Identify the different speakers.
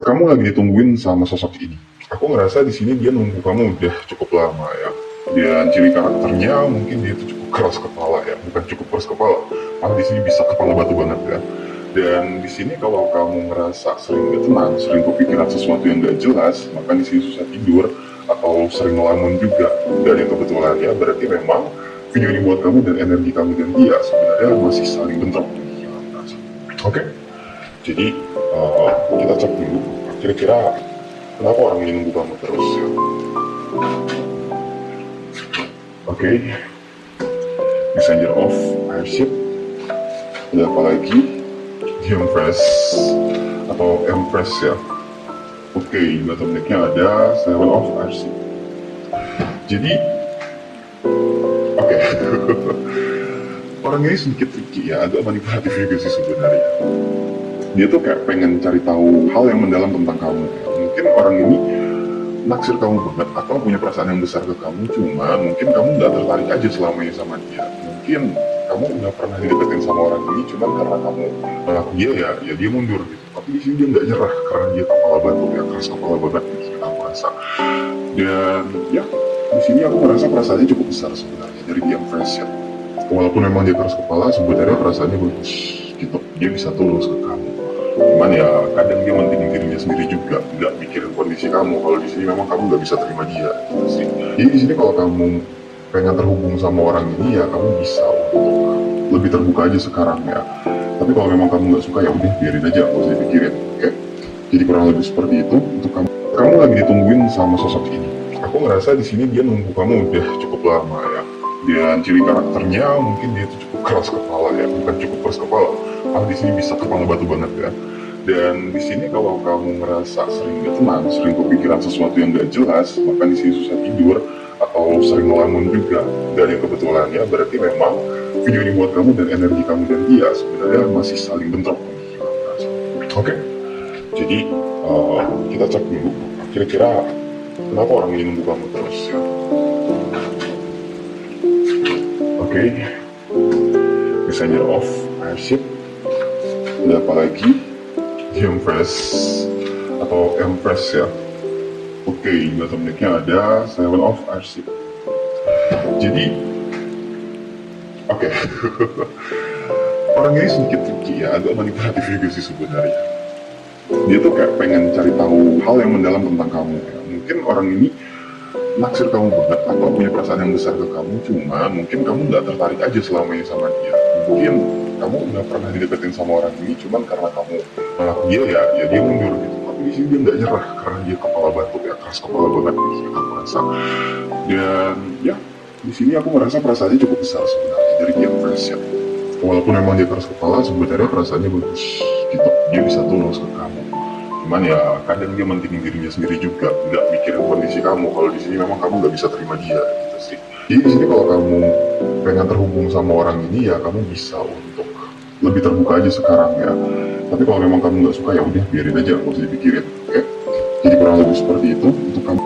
Speaker 1: Kamu lagi ditungguin sama sosok ini. Aku ngerasa di sini dia nunggu kamu udah cukup lama ya. Dan ciri karakternya mungkin dia itu cukup keras kepala ya, bukan cukup keras kepala, malah di sini bisa kepala batu banget ya. Dan di sini kalau kamu ngerasa sering gak tenang, sering kepikiran sesuatu yang gak jelas, maka di sini susah tidur atau sering ngelamun juga. Dan yang kebetulan ya berarti memang video ini buat kamu dan energi kamu dan dia sebenarnya masih saling bentrok. Oke, jadi kita cek dulu kira-kira kenapa orang ini nunggu kamu terus ya. Oke, messenger off, airship, ada apa lagi? The Empress atau Empress ya. Oke, bottom decknya ada Seven of airship. Jadi, oke, orang ini sedikit tricky ya, agak manipulatif juga sih sebenarnya. Dia tuh kayak pengen cari tahu hal yang mendalam tentang kamu ya. Mungkin orang ini naksir kamu banget atau punya perasaan yang besar ke kamu, cuma mungkin kamu nggak tertarik aja selamanya sama dia. Mungkin kamu udah pernah dideketin sama orang ini, cuma karena kamu nolak dia ya dia mundur gitu. Tapi di sini dia nggak nyerah karena dia kepala batu ya, keras kepala banget gitu aku rasa. Dan ya di sini aku merasa perasaannya cukup besar sebenarnya dari dia Empress ya. Walaupun memang dia keras kepala, sebenarnya perasaannya bagus gitu. Dia bisa tulus ke kamu. Cuman ya kadang dia mentingin dirinya sendiri juga, nggak mikirin kondisi kamu. Kalau di sini memang kamu nggak bisa terima dia gitu sih. Jadi di sini kalau kamu pengen terhubung sama orang ini ya kamu bisa untuk lebih terbuka aja sekarang ya. Tapi kalau memang kamu nggak suka ya udah biarin aja, nggak usah dipikirin. Oke? Jadi kurang lebih seperti itu untuk kamu. Kamu lagi ditungguin sama sosok ini. Aku ngerasa di sini dia nunggu kamu udah cukup lama ya. Dan ciri karakternya mungkin dia itu cukup keras kepala ya, bukan cukup keras kepala, malah di sini bisa kepala batu banget ya. Dan di sini kalau kamu ngerasa sering gak tenang, sering kepikiran sesuatu yang gak jelas, maka di sini susah tidur atau sering ngelamun juga. Dan yang kebetulan ya berarti memang video ini buat kamu dan energi kamu dan dia sebenarnya masih saling bentrok. Oke, jadi kita cek dulu kira-kira kenapa orang ini nunggu kamu terus ya. Oke, messenger off, airship, ada apa lagi? The Empress atau Empress ya. Oke, bottom decknya ada Seven of airship. Jadi, oke, orang ini sedikit tricky ya, agak manipulatif juga sih sebenarnya. Dia tuh kayak pengen cari tahu hal yang mendalam tentang kamu ya. Mungkin orang ini naksir kamu banget atau punya perasaan yang besar ke kamu, cuma mungkin kamu nggak tertarik aja selamanya sama dia. Mungkin kamu udah pernah dideketin sama orang ini, cuman karena kamu nolak dia ya dia mundur gitu. Tapi di sini dia nggak nyerah karena dia kepala batu ya, keras kepala banget gitu aku merasa. Dan ya di sini aku merasa perasaannya cukup besar sebenarnya dari dia Empress ya. Walaupun memang dia keras kepala, sebenarnya perasaannya bagus gitu. Dia bisa tulus ke kamu. Cuman ya kadang dia mentingin dirinya sendiri juga, nggak mikirin kondisi kamu. Kalau di sini memang kamu nggak bisa terima dia gitu sih. Jadi di sini kalau kamu pengen terhubung sama orang ini ya kamu bisa untuk lebih terbuka aja sekarang ya. Tapi kalau memang kamu nggak suka ya udah biarin aja, nggak usah dipikirin. Oke? Jadi kurang lebih seperti itu untuk kamu.